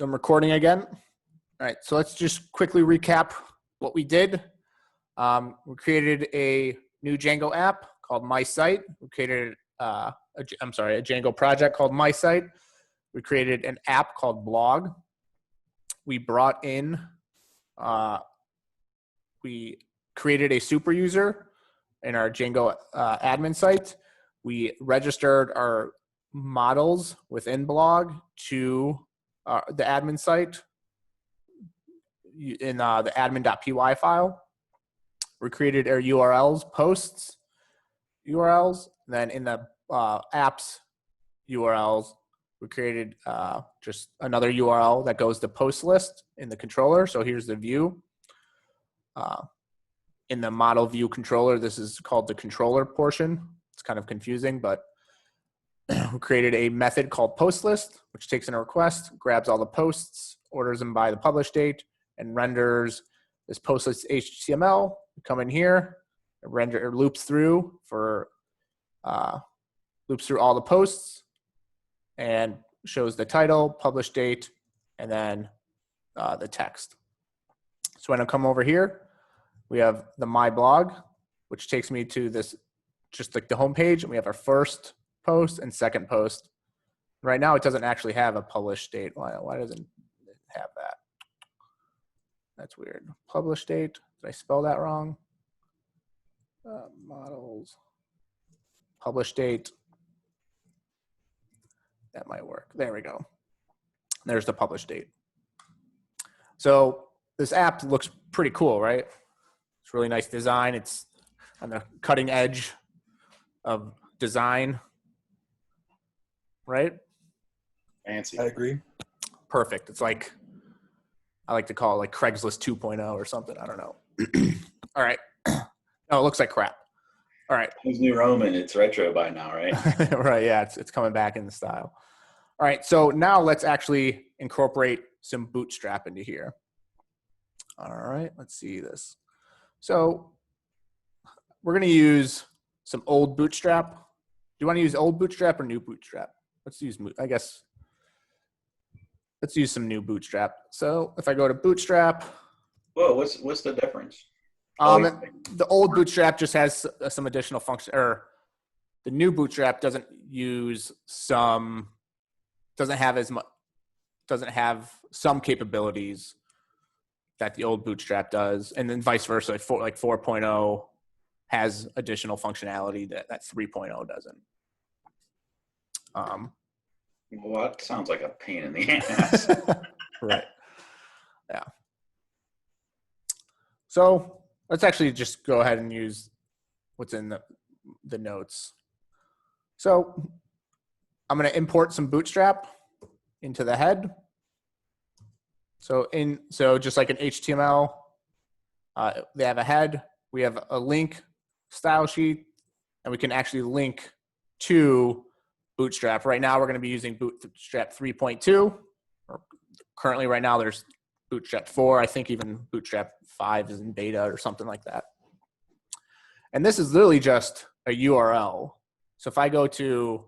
I'm recording again. All right, so let's just quickly recap what we did. We created a new Django app called My Site. We created, a Django project called My Site. We created an app called Blog. We brought in, we created a super user in our Django admin site. We registered our models within Blog to the admin site in the admin.py file. We created our URLs, posts URLs. Then in the apps URLs, we created just another URL that goes to Postlist in the controller. So here's the view. In the model view controller, this is called the controller portion. It's kind of confusing, but we created a method called Postlist, which takes in a request, grabs all the posts, orders them by the publish date, and renders this Postlist HTML. We come in here, render or loops through all the posts, and shows the title, publish date, and then the text. So when I come over here, we have the My Blog, which takes me to this, just like the home page, and we have our first post and second post. Right now, it doesn't actually have a publish date. Why doesn't it have that? That's weird. Publish date. Did I spell that wrong? Models. Publish date. That might work. There we go. There's the publish date. So this app looks pretty cool, right? It's really nice design. It's on the cutting edge of design, right? Fancy. I agree. Perfect. It's like, I like to call it like Craigslist 2.0 or something. I don't know. All right. Oh, it looks like crap. All right. It's New Roman. It's retro by now, right? Right. Yeah. It's coming back in the style. All right. So now let's actually incorporate some Bootstrap into here. All right. Let's see this. So we're going to use some old Bootstrap. Do you want to use old Bootstrap or new Bootstrap? Let's use, I guess, let's use some new Bootstrap. So if I go to Bootstrap. Whoa, what's the difference? The old Bootstrap just has some additional function, or the new Bootstrap doesn't have some capabilities that the old Bootstrap does, and then vice versa. Like 4.0 has additional functionality that 3.0 doesn't. Well, that sounds like a pain in the ass. Right. Yeah. So let's actually just go ahead and use what's in the notes. So I'm going to import some Bootstrap into the head. So just like an HTML, they have a head. We have a link style sheet, and we can actually link to Bootstrap. Right now, we're going to be using Bootstrap 3.2. Or currently, right now, there's Bootstrap 4. I think even Bootstrap 5 is in beta or something like that. And this is literally just a URL. So if I go to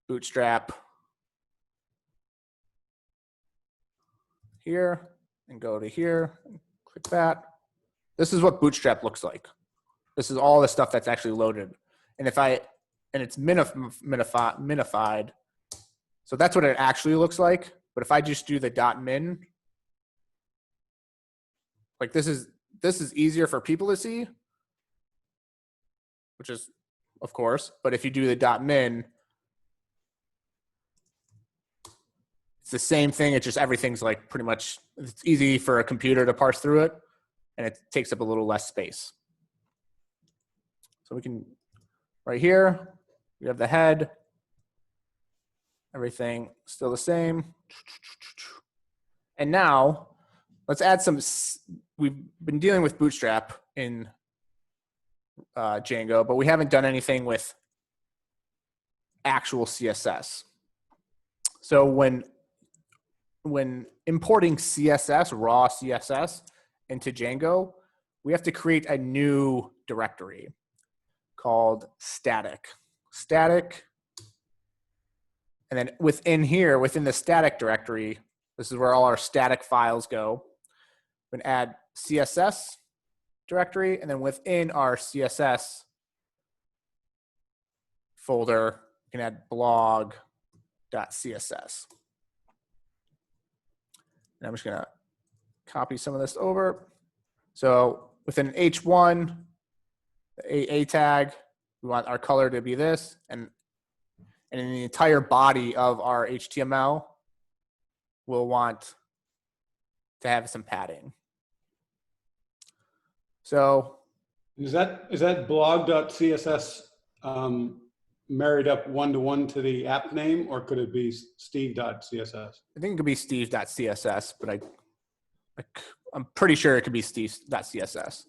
Bootstrap here and go to here and click that, this is what Bootstrap looks like. This is all the stuff that's actually loaded. And it's minified. So that's what it actually looks like. But if I just do the .min, like this is easier for people to see, which is, of course. But if you do the .min, it's the same thing. It's just everything's like pretty much, it's easy for a computer to parse through it, and it takes up a little less space. So we can, right here, we have the head, everything still the same. And now let's add some, we've been dealing with Bootstrap in Django, but we haven't done anything with actual CSS. So when importing CSS, raw CSS into Django, we have to create a new directory called static. And then within here, within the static directory, This is where all our static files go. We can add CSS directory, and then within our CSS folder, you can add blog.css. And I'm just gonna copy some of this over. So within H1, the A tag, we want our color to be this, and in the entire body of our HTML, we'll want to have some padding. So is that blog.css married up one-to-one to the app name, or could it be steve.css? I think it could be steve.css, but I'm pretty sure it could be steve.css.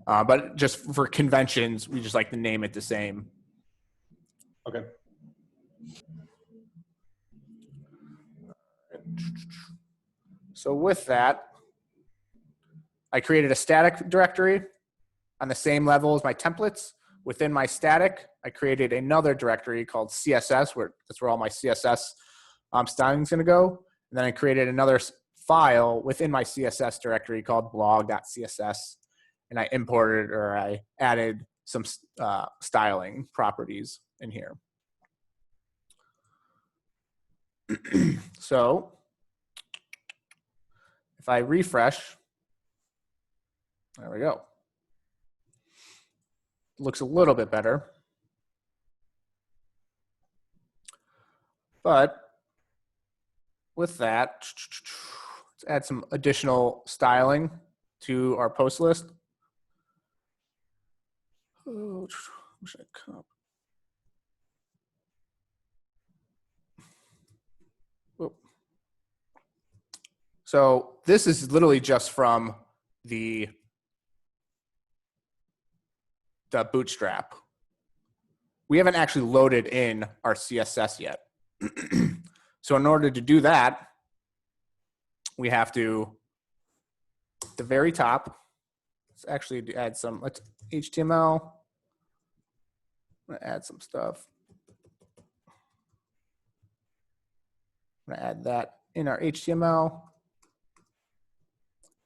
But just for conventions, we just like to name it the same. Okay. So with that, I created a static directory on the same level as my templates. Within my static, I created another directory called CSS, that's where all my CSS styling is going to go. And then I created another file within my CSS directory called blog.css. And I imported, or I added some styling properties in here. So if I refresh, there we go. Looks a little bit better. But with that, let's add some additional styling to our post list. Oh, should I come? So this is literally just from the Bootstrap. We haven't actually loaded in our CSS yet. So in order to do that, we have to, at the very top, let's actually add some, let's HTML. I'm gonna add some stuff. I'm gonna add that in our HTML.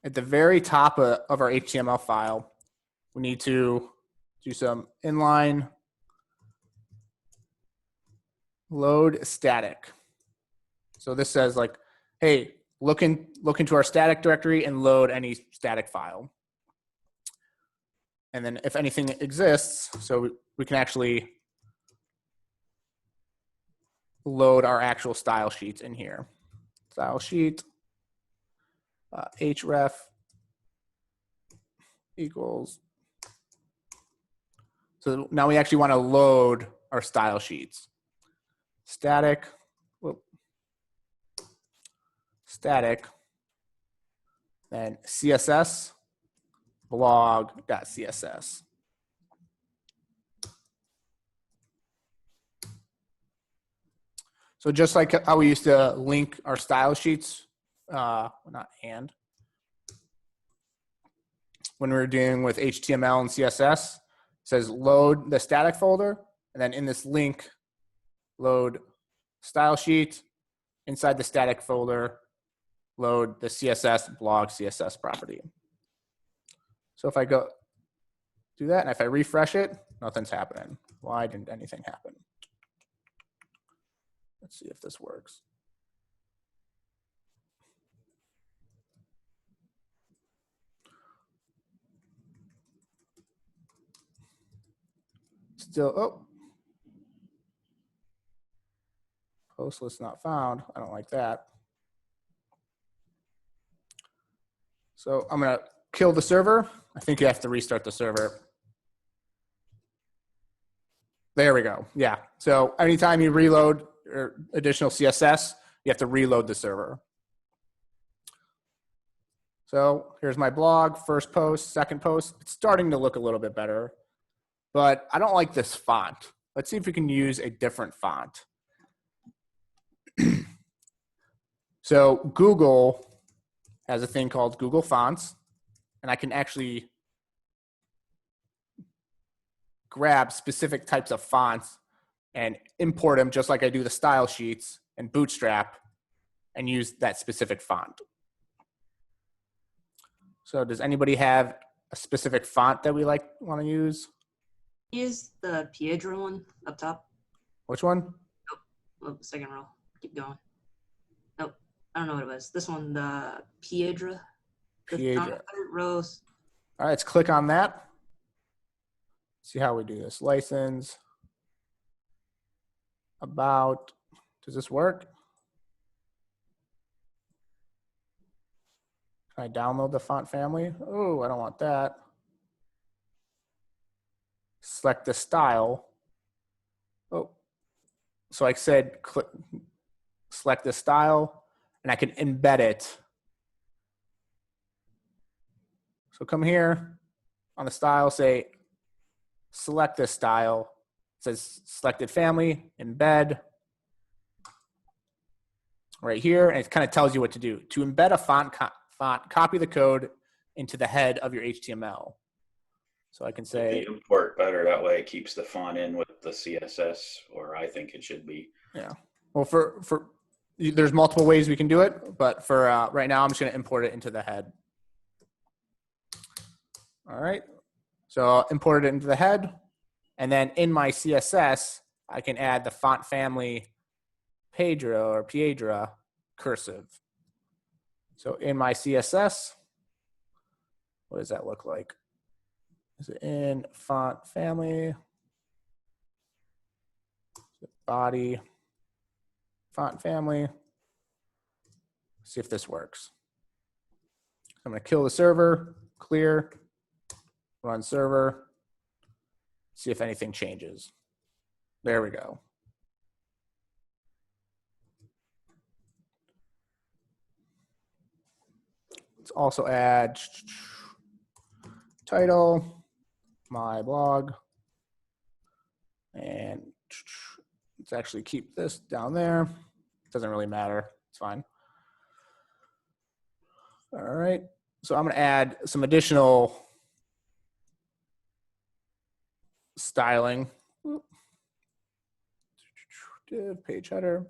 At the very top of our HTML file, we need to do some inline load static. So this says like, hey, look into our static directory and load any static file. And then if anything exists, so we can actually load our actual style sheets in here. Style sheet, href equals. So now we actually want to load our style sheets. Static, then CSS, blog.css. So just like how we used to link our style sheets, when we were dealing with HTML and CSS, it says load the static folder, and then in this link, load style sheet. Inside the static folder, load the CSS blog CSS property. So if I go do that, and if I refresh it, nothing's happening. Why didn't anything happen? Let's see if this works. Still, oh. Post list not found. I don't like that. So I'm going to kill the server. I think you have to restart the server. There we go. Yeah. So anytime you reload or additional CSS, you have to reload the server. So here's my blog, first post, second post. It's starting to look a little bit better, but I don't like this font. Let's see if we can use a different font. So Google has a thing called Google Fonts, and I can actually grab specific types of fonts and import them just like I do the style sheets and Bootstrap and use that specific font. So does anybody have a specific font that we want to use? Use the Piedra one up top. Which one? Oh, second row. Keep going. Nope. I don't know what it was. This one, the Piedra. The Piedra. third rows. All right, let's click on that. See how we do this. License. About. Does this work? Can I download the font family? Oh, I don't want that. Select the style. Oh, so I said click, select the style, and I can embed it. So come here on the style, say select this style. It says selected family, embed. Right here, and it kind of tells you what to do. To embed a font, copy the code into the head of your HTML. So I can say the import better, that way it keeps the font in with the CSS, or I think it should be. Yeah. Well, there's multiple ways we can do it, but for right now, I'm just going to import it into the head. All right. So I'll import it into the head, and then in my CSS, I can add the font family Piedra cursive. So in my CSS, what does that look like? Is it in font family, body, font family? See if this works. I'm going to kill the server, clear, run server, see if anything changes. There we go. Let's also add title, my blog, and let's actually keep this down there. Doesn't really matter, it's fine. All right, so I'm gonna add some additional styling. Div page header.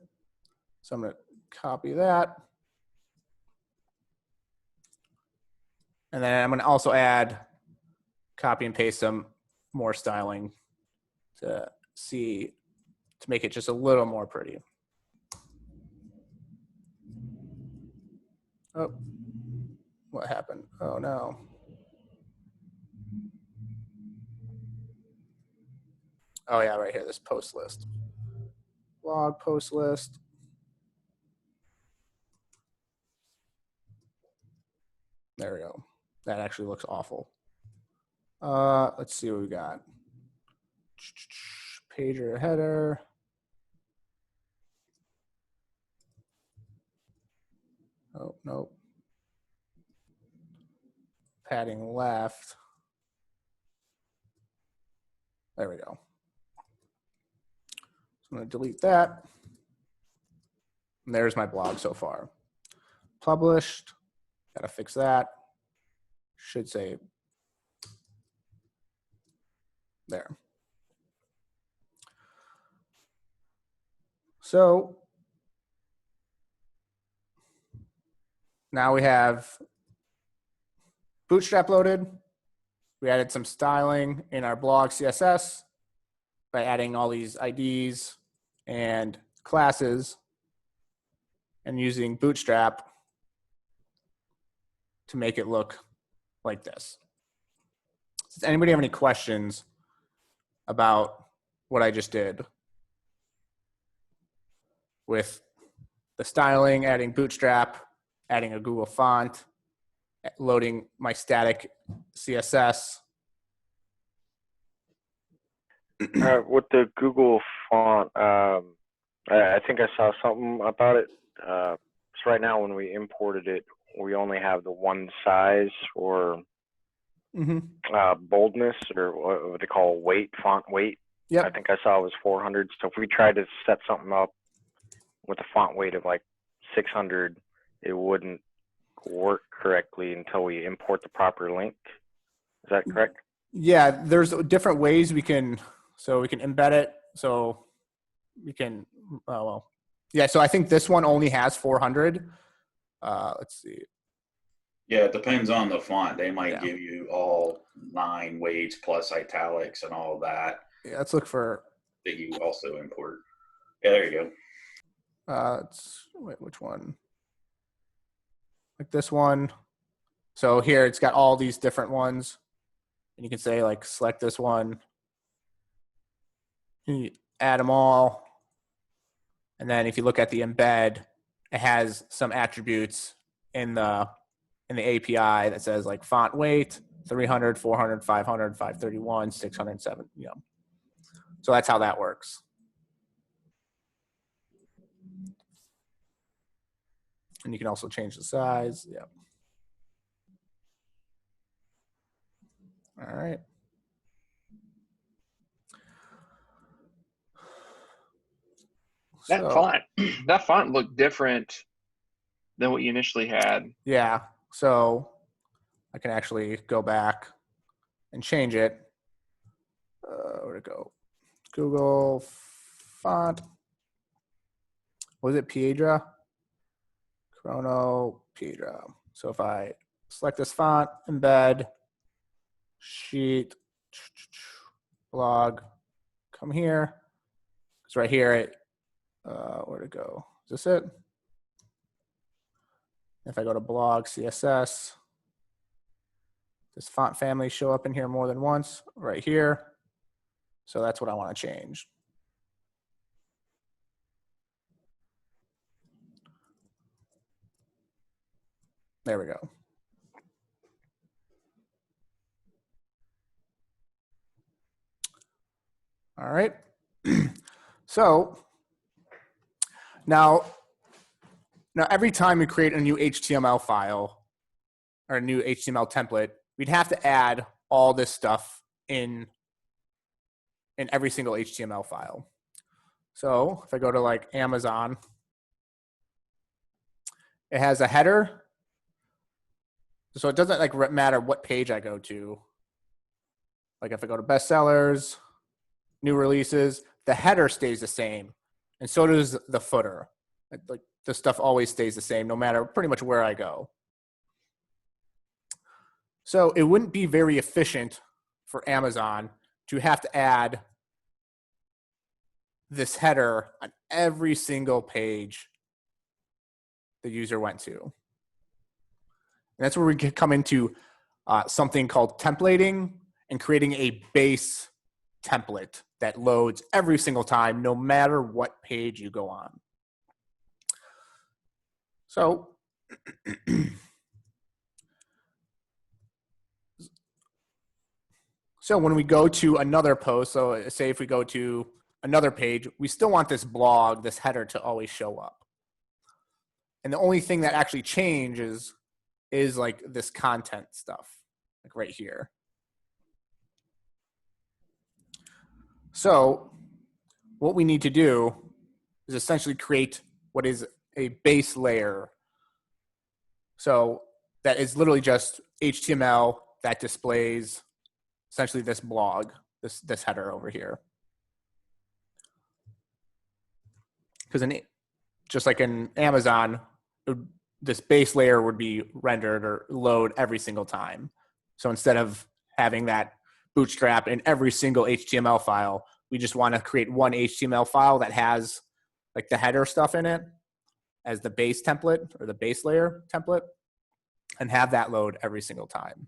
So I'm gonna copy that. And then I'm going to also add, copy and paste some more styling to make it just a little more pretty. Oh, what happened? Oh no. Oh yeah, right here, this post list. Blog post list. There we go. That actually looks awful. Let's see what we got. Pager header. Oh, nope. Padding left. There we go. So I'm going to delete that. And there's my blog so far. Published. Got to fix that. Should say there. So now we have Bootstrap loaded. We added some styling in our blog CSS by adding all these IDs and classes and using Bootstrap to make it look like this. Does anybody have any questions about what I just did with the styling, adding Bootstrap, adding a Google font, loading my static CSS? With the Google font, I think I saw something about it. So right now when we imported it, we only have the one size or boldness, or what they call weight, font weight. Yep. I think I saw it was 400. So if we tried to set something up with a font weight of like 600, it wouldn't work correctly until we import the proper link. Is that correct? Yeah, there's different ways we can embed it. So we can, well, Yeah, so I think this one only has 400. Let's see. Yeah, it depends on the font. They might Yeah. give you all 9 weights plus italics and all that Yeah, let's look for. that you also import. Yeah, there you go. Wait, which one? Like this one. So here it's got all these different ones, and you can say like select this one, you add them all, and then if you look at the embed, it has some attributes in the API that says like font weight 300, 400, 500, 531, 607. You know, so that's how that works. And you can also change the size. Yeah. All right. That So, font, that font looked different than what you initially had. yeah. So I can actually go back and change it. Where'd it go? Google font. Was it Piedra? Chrono Piedra. So if I select this font, embed, sheet, blog, come here. It's right here. Where'd it go? Is this it? If I go to blog, CSS, this font family show up in here more than once, right here. So that's what I want to change. There we go. All right. So now every time we create a new HTML file or a new HTML template, we'd have to add all this stuff in every single HTML file. So if I go to like Amazon, it has a header. So it doesn't like matter what page I go to. Like if I go to bestsellers, new releases, the header stays the same. And so does the footer. Like the stuff always stays the same no matter pretty much where I go. So it wouldn't be very efficient for Amazon to have to add this header on every single page the user went to. And that's where we can come into something called templating and creating a base template that loads every single time, no matter what page you go on. So so when we go to another post, so say if we go to another page, we still want this blog, this header to always show up. And the only thing that actually changes is like this content stuff, like right here. So what we need to do is essentially create what is a base layer. So that is literally just HTML that displays essentially this blog, this header over here. Because just like in Amazon, this base layer would be rendered or load every single time. So instead of having that Bootstrap in every single HTML file, we just want to create one HTML file that has like the header stuff in it as the base template or the base layer template and have that load every single time.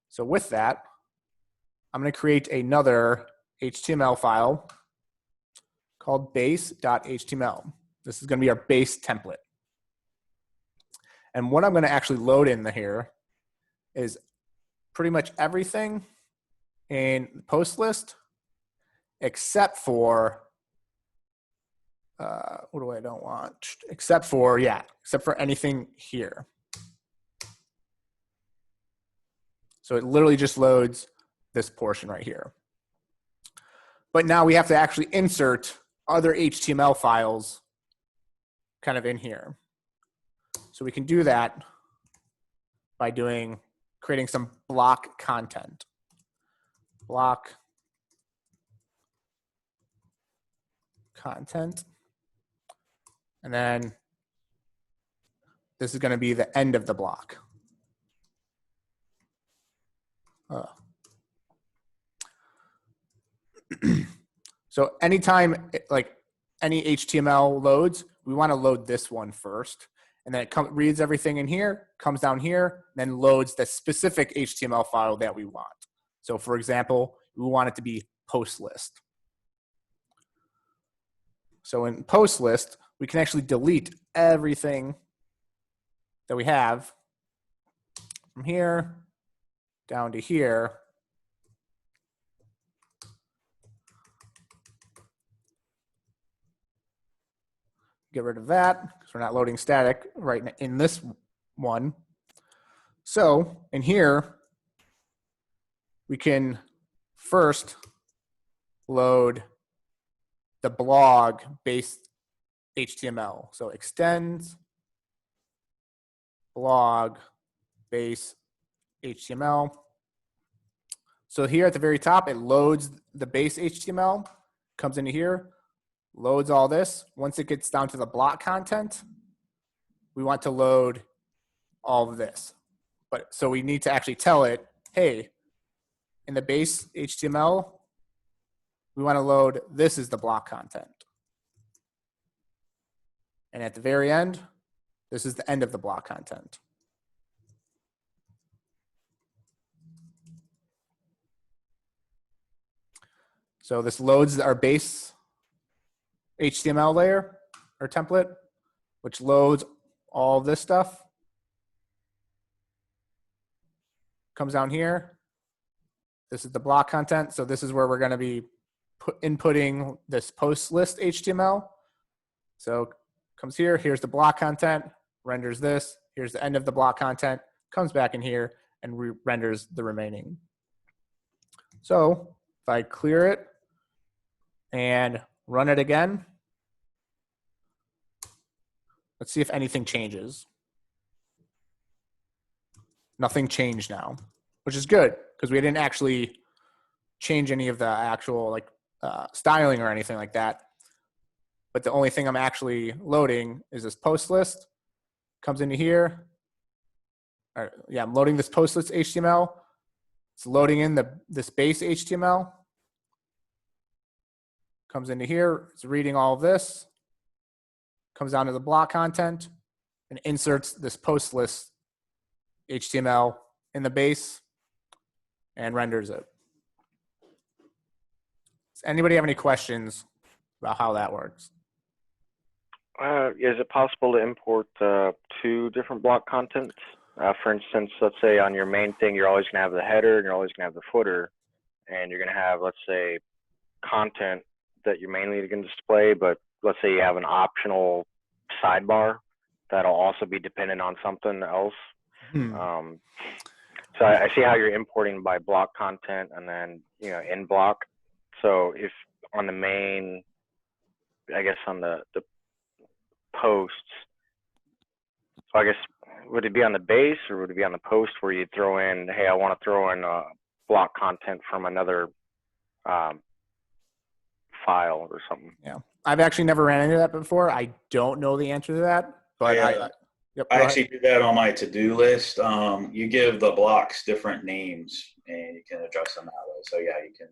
So with that, I'm going to create another HTML file called base.html. This is going to be our base template. And what I'm going to actually load in here is pretty much everything in the post list except for, what do I don't want? Except for anything here. So it literally just loads this portion right here. But now we have to actually insert other HTML files kind of in here. So we can do that by creating some block content. Block content. And then this is going to be the end of the block. So anytime like any HTML loads, we want to load this one first. And then it reads everything in here, comes down here, then loads the specific HTML file that we want. So for example, we want it to be Postlist. So in Postlist, we can actually delete everything that we have from here down to here. Get rid of that because we're not loading static right in this one. So in here, we can first load the blog based HTML. So extends blog base HTML. So here at the very top, it loads the base HTML, comes into here, loads all this. Once it gets down to the block content, we want to load all of this. But so we need to actually tell it, hey, in the base HTML, we want to load this is the block content. And at the very end, this is the end of the block content. So this loads our base HTML layer or template, which loads all this stuff. Comes down here. This is the block content. So this is where we're going to be inputting this post list HTML. So comes here, here's the block content, renders this, here's the end of the block content, comes back in here and renders the remaining. So if I clear it and run it again, let's see if anything changes. Nothing changed now, which is good because we didn't actually change any of the actual like styling or anything like that. But the only thing I'm actually loading is this post list. Comes into here. Yeah, I'm loading this post list HTML. It's loading in this base HTML. Comes into here. It's reading all of this. Comes down to the block content and inserts this post list HTML in the base and renders it. Does anybody have any questions about how that works? Is it possible to import two different block contents? For instance, let's say on your main thing, you're always going to have the header and you're always going to have the footer, and you're going to have, let's say, content that you're mainly going to display, but let's say you have an optional sidebar that'll also be dependent on something else. So I see how you're importing by block content and then, you know, in block. So if on the main, I guess on the posts, so I guess would it be on the base or would it be on the post where you throw in, hey, I want to throw in block content from another file or something? Yeah, I've actually never ran into that before. I don't know the answer to that, but I actually do that on my to-do list. You give the blocks different names and you can adjust them that way. So yeah, you can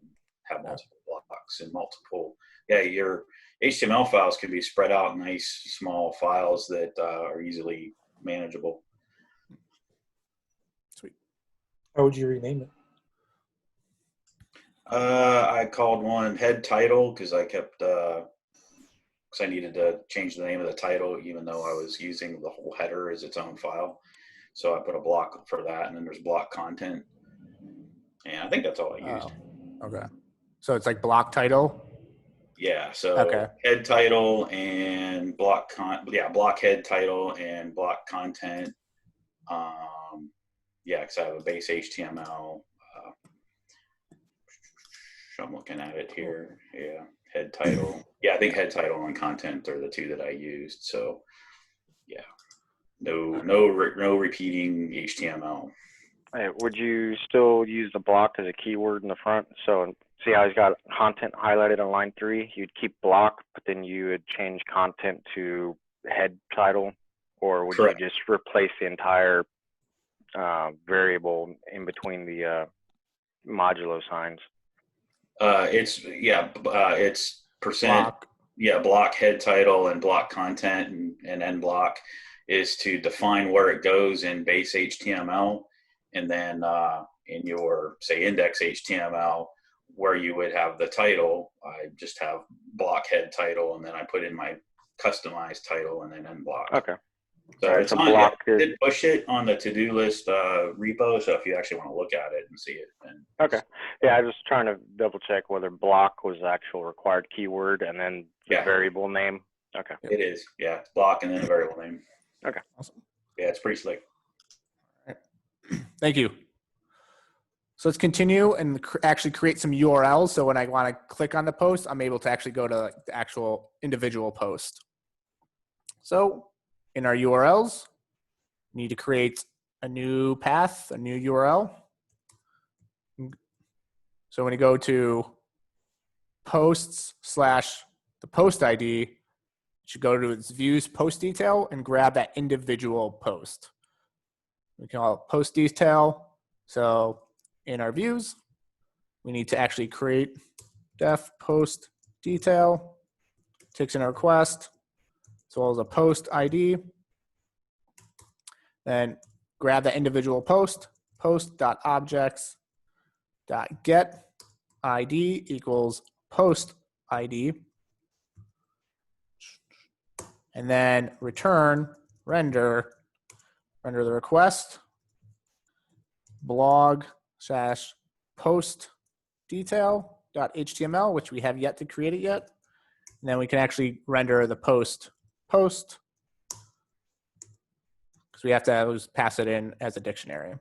have multiple blocks and multiple. Yeah, your HTML files can be spread out in nice small files that are easily manageable. Sweet. How would you rename it? I called one head title because I kept because I needed to change the name of the title even though I was using the whole header as its own file. So I put a block for that, and then there's block content. And I think that's all I used. Okay. So it's like block title. Yeah, so Okay. head title and block head title and block content. Yeah, because I have a base HTML. I'm looking at it here. Yeah, head title. Yeah, I think head title and content are the two that I used. So yeah, no repeating HTML. Hey, would you still use the block as a keyword in the front? So see how he's got content highlighted on line 3? You'd keep block, but then you would change content to head title, or would Correct. you just replace the entire variable in between the modulo signs? It's percent. Block. Yeah, block head title and block content and end block is to define where it goes in base HTML, and then in your say index HTML where you would have the title, I just have block head title, and then I put in my customized title and then end block. Okay. So Alright, it's so on. block I is, did push it on the to-do list repo. So if you actually want to look at it and see it, then okay. Yeah, I was just trying to double check whether block was the actual required keyword and then the Yeah. variable name. Okay. it is. Yeah, it's block and then a variable name. Okay. Awesome. Yeah, it's pretty slick. Thank you. So let's continue and actually create some URLs. So when I want to click on the post, I'm able to actually go to the actual individual post. So in our URLs, we need to create a new path, a new URL. So when you go to posts / the post ID, you should go to its views post detail and grab that individual post. We call it post detail. So in our views, we need to actually create def post detail, takes in a request, as well as a post ID. Then grab the individual post, post.objects.get ID equals post ID. And then render the request, blog / post detail.html, which we have yet to create it yet. And then we can actually render the post, because we have to always pass it in as a dictionary.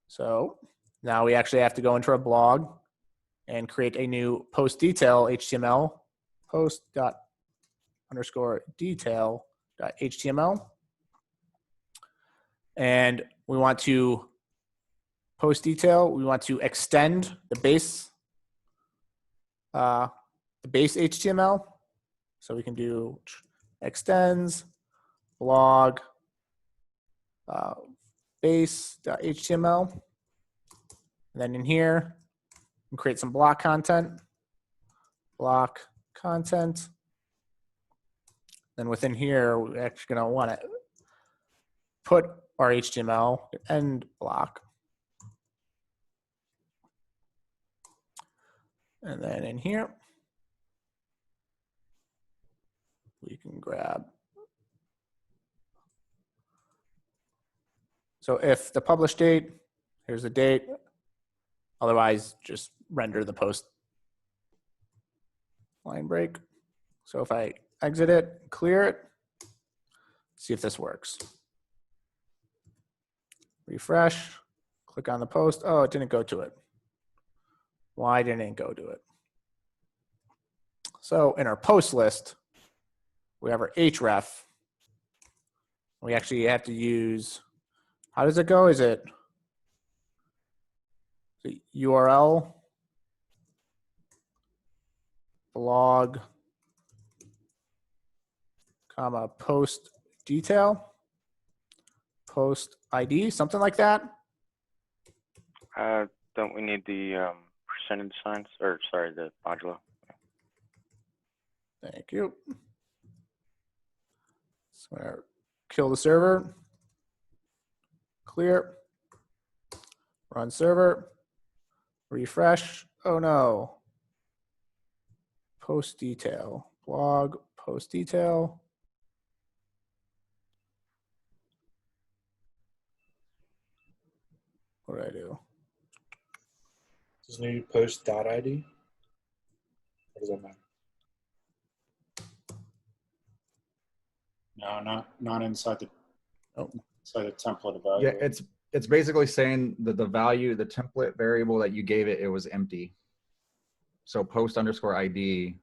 So now we actually have to go into our blog and create a new post detail HTML, post._detail.html. And we want to post detail, we want to extend the base HTML. So we can do extends blog base.html. And then in here, we can create some block content. Then within here, we're actually going to want to put our HTML end block. And then in here, we can grab. So if the publish date, here's the date. Otherwise, just render the post line break. So if I exit it, clear it, see if this works. Refresh, click on the post. Oh, it didn't go to it. Why didn't it go to it? So in our post list, we have our href. We actually have to use, how does it go? Is it the URL, blog, comma, post detail, post ID, something like that? Don't we need the percentage signs, or sorry, the modulo? Thank you. So I'm gonna kill the server, clear, run server, refresh. Oh no. Post detail, blog, post detail. What do I do? Does it need post.id? What does that matter? No, not inside the Oh. inside the template about Yeah, it's basically saying that the value, the template variable that you gave it, it was empty. So post_ID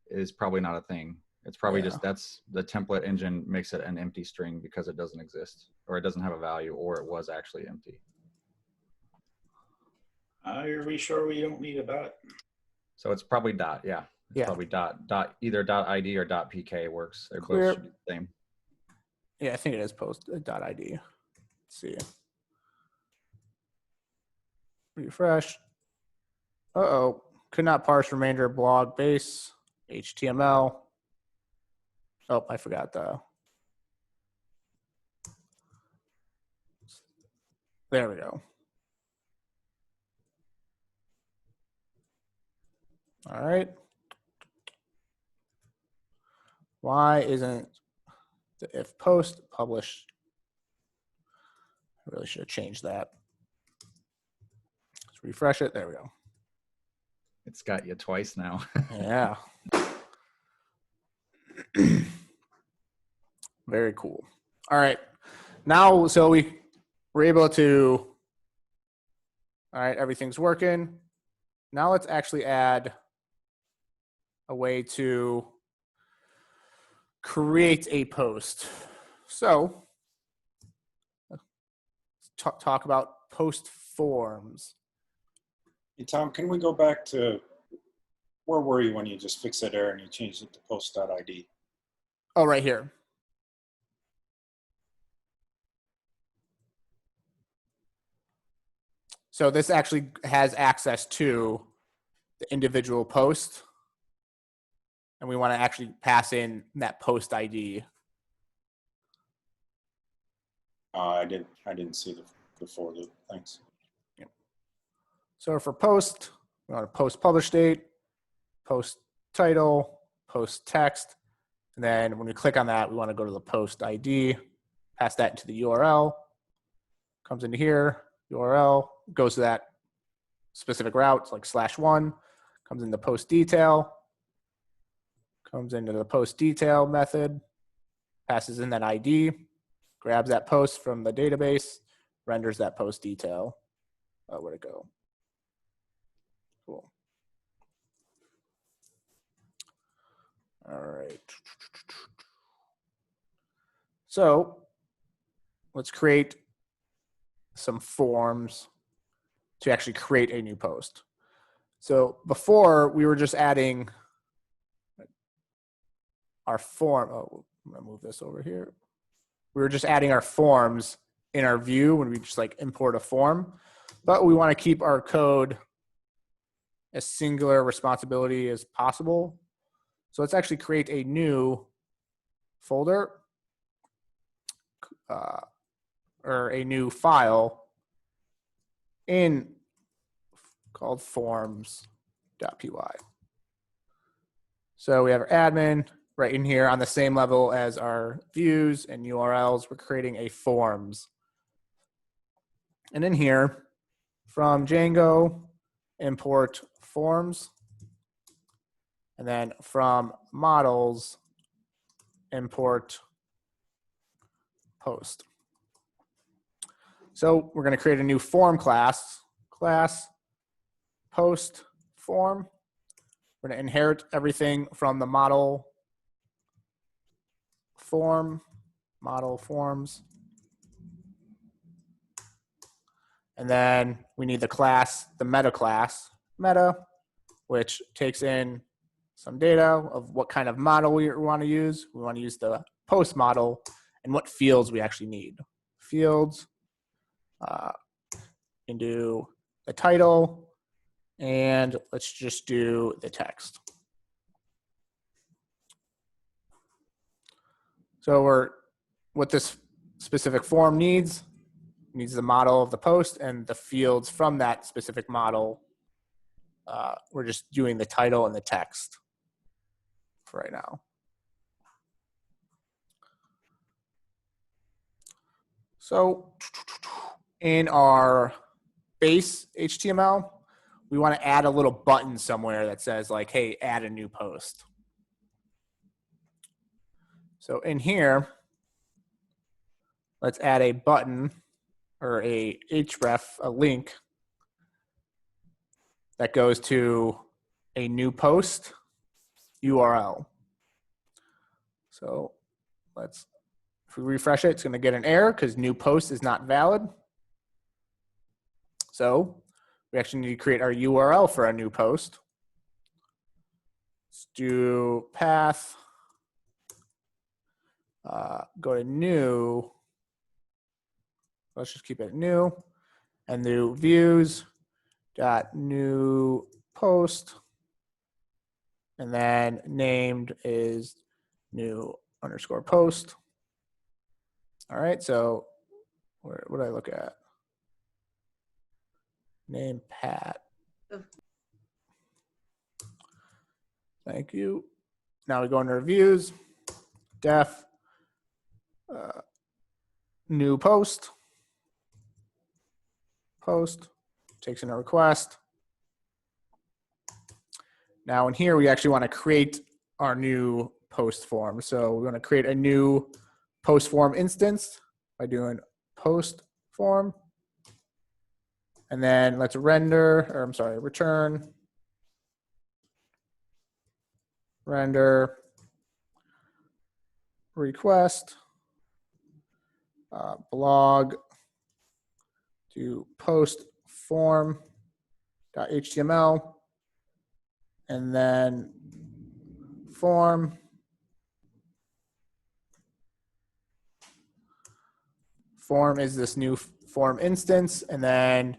is probably not a thing. It's probably Yeah. just, that's the template engine makes it an empty string because it doesn't exist, or it doesn't have a value, or it was actually empty. Are we sure we don't need a dot? So it's probably dot, yeah. Yeah. Probably either .id or .pk works. They're Clear. both should be the same. Yeah, I think it is post.id. Let's see. Refresh. Uh-oh. Could not parse remainder blog base HTML. Oh, I forgot the. There we go. All right. Why isn't the if post published? I really should have changed that. Let's refresh it. There we go. It's got you twice now. Yeah. Very cool. All right. Now, so we're able to, all right, everything's working. Now let's actually add a way to create a post. So talk about post forms. Hey, Tom, can we go back to, where were you when you just fixed that error and you changed it to post.id? Oh, right here. So this actually has access to the individual post. And we want to actually pass in that post ID. I didn't see the for loop. Thanks. Yep. So for post, we want to post publish date, post title, post text. And then when we click on that, we want to go to the post ID, pass that into the URL, comes into here, URL, goes to that specific route, it's like /1, comes into post detail, comes into the post detail method, passes in that ID, grabs that post from the database, renders that post detail. Where'd it go? Cool. All right. So let's create some forms to actually create a new post. So before we were just adding our form. Oh, I'm gonna move this over here. We were just adding our forms in our view when we just like import a form, but we want to keep our code as singular responsibility as possible. So let's actually create a new folder or a new file called forms.py. So we have our admin right in here on the same level as our views and URLs. We're creating a forms. And in here, from Django, import forms. And then from models, import post. So we're going to create a new form class post form. We're going to inherit everything from the model forms. And then we need the class, the meta class, meta, which takes in some data of what kind of model we want to use. We want to use the post model and what fields we actually need. Fields, can do the title, and let's just do the text. So what this specific form needs the model of the post and the fields from that specific model. We're just doing the title and the text for right now. So in our base HTML, we want to add a little button somewhere that says like, hey, add a new post. So in here, let's add a button or a href, a link that goes to a new post URL. So if we refresh it, it's going to get an error because new post is not valid. So we actually need to create our URL for our new post. Let's do path. Go to new. Let's just keep it new. And new views dot new post. And then named is new underscore post. All right, so what did I look at? Name Pat. Thank you. Now we go into reviews, def, new post, takes in a request. Now in here, we actually want to create our new post form. So we're going to create a new post form instance by doing post form. And then let's return render request blog to post form.html and then form is this new form instance, and then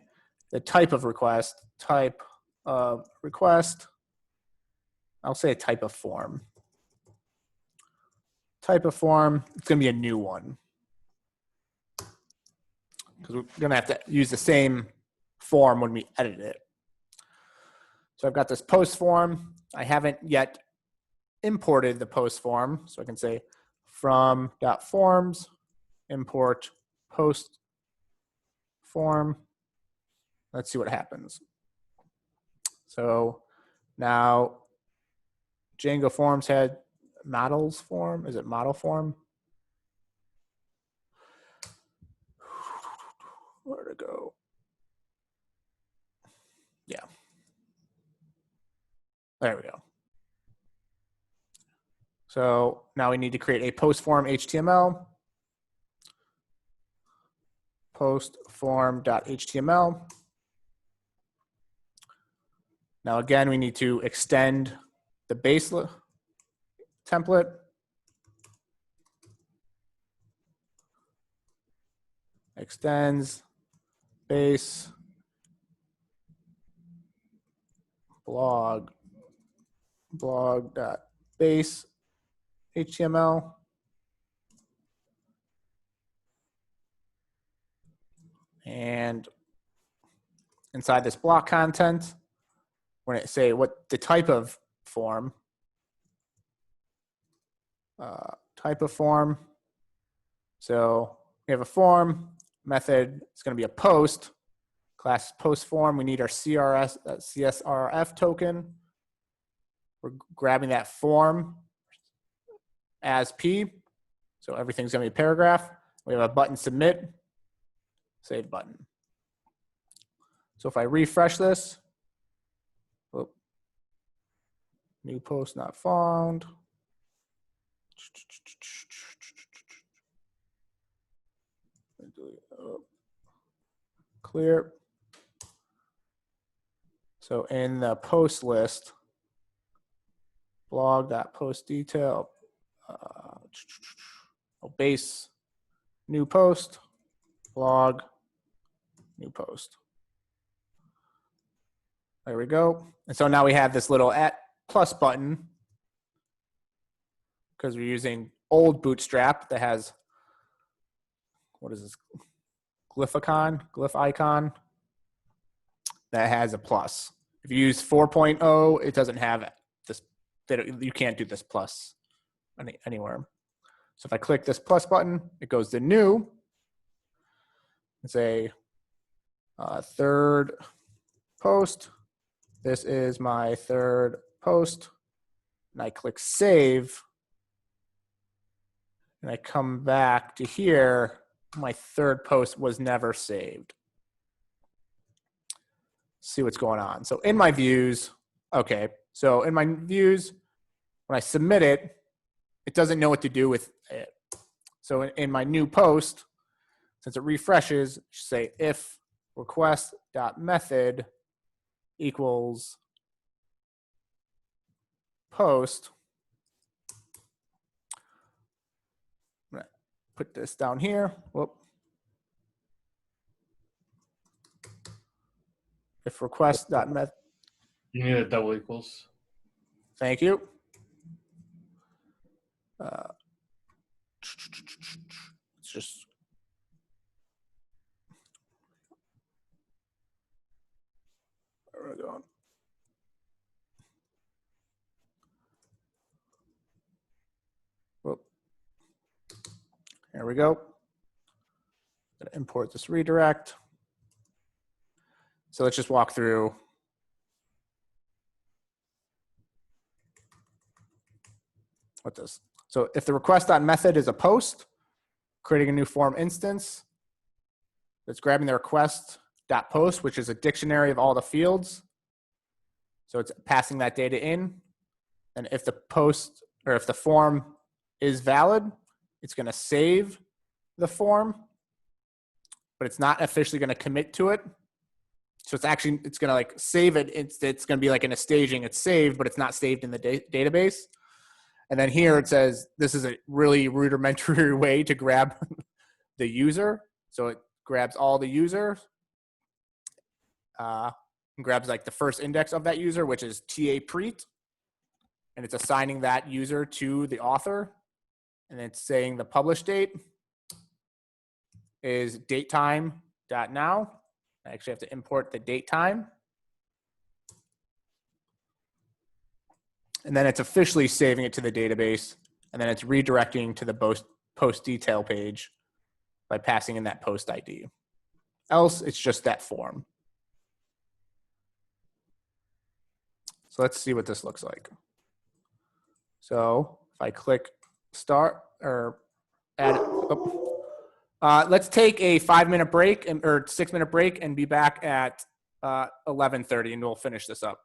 the type of request, I'll say a type of form. Type of form, it's going to be a new one. Because we're going to have to use the same form when we edit it. So I've got this post form. I haven't yet imported the post form. So I can say from.forms import post form. Let's see what happens. So now Django forms had models form. Is it model form? Where'd it go? Yeah. There we go. So now we need to create a post form HTML. Post form.html. Now again, we need to extend the base template. Extends base blog.base HTML. And inside this block content, we're going to say what the type of form. So we have a form method. It's going to be a post. Class post form. We need our CSRF token. We're grabbing that form as P. So everything's going to be a paragraph. We have a button submit. Save button. So if I refresh this, new post not found. Clear. So in the post list, blog.post detail, base new post, blog new post. There we go. And so now we have this little + button because we're using old Bootstrap that has, what is this? Glyph icon that has a plus. If you use 4.0, it doesn't have this. You can't do this plus anywhere. So if I click this plus button, it goes to new. It's a third post. This is my third post. And I click save. And I come back to here. My third post was never saved. See what's going on. So in my views, okay. So in my views, when I submit it, it doesn't know what to do with it. So in my new post, since it refreshes, say if request.method equals post. I'm gonna put this down here. Whoop. If request.method. You need a double equals. Thank you. It's just where are we going? Whoop. There we go. Gonna import this redirect. So let's just walk through. What this? So if the request.method is a post, creating a new form instance, that's grabbing the request.post, which is a dictionary of all the fields. So it's passing that data in. And if the post or if the form is valid, it's going to save the form, but it's not officially going to commit to it. So it's going to like save it. It's going to be like in a staging. It's saved, but it's not saved in the database. And then here it says this is a really rudimentary way to grab the user. So it grabs all the users, and grabs like the first index of that user, which is TA preet, and it's assigning that user to the author, and it's saying the publish date is datetime.now. I actually have to import the date time. And then it's officially saving it to the database, and then it's redirecting to the post detail page by passing in that post ID. Else, it's just that form. So let's see what this looks like. So if I click start or add, let's take a 5-minute break or 6-minute break and be back at 11:30, and we'll finish this up.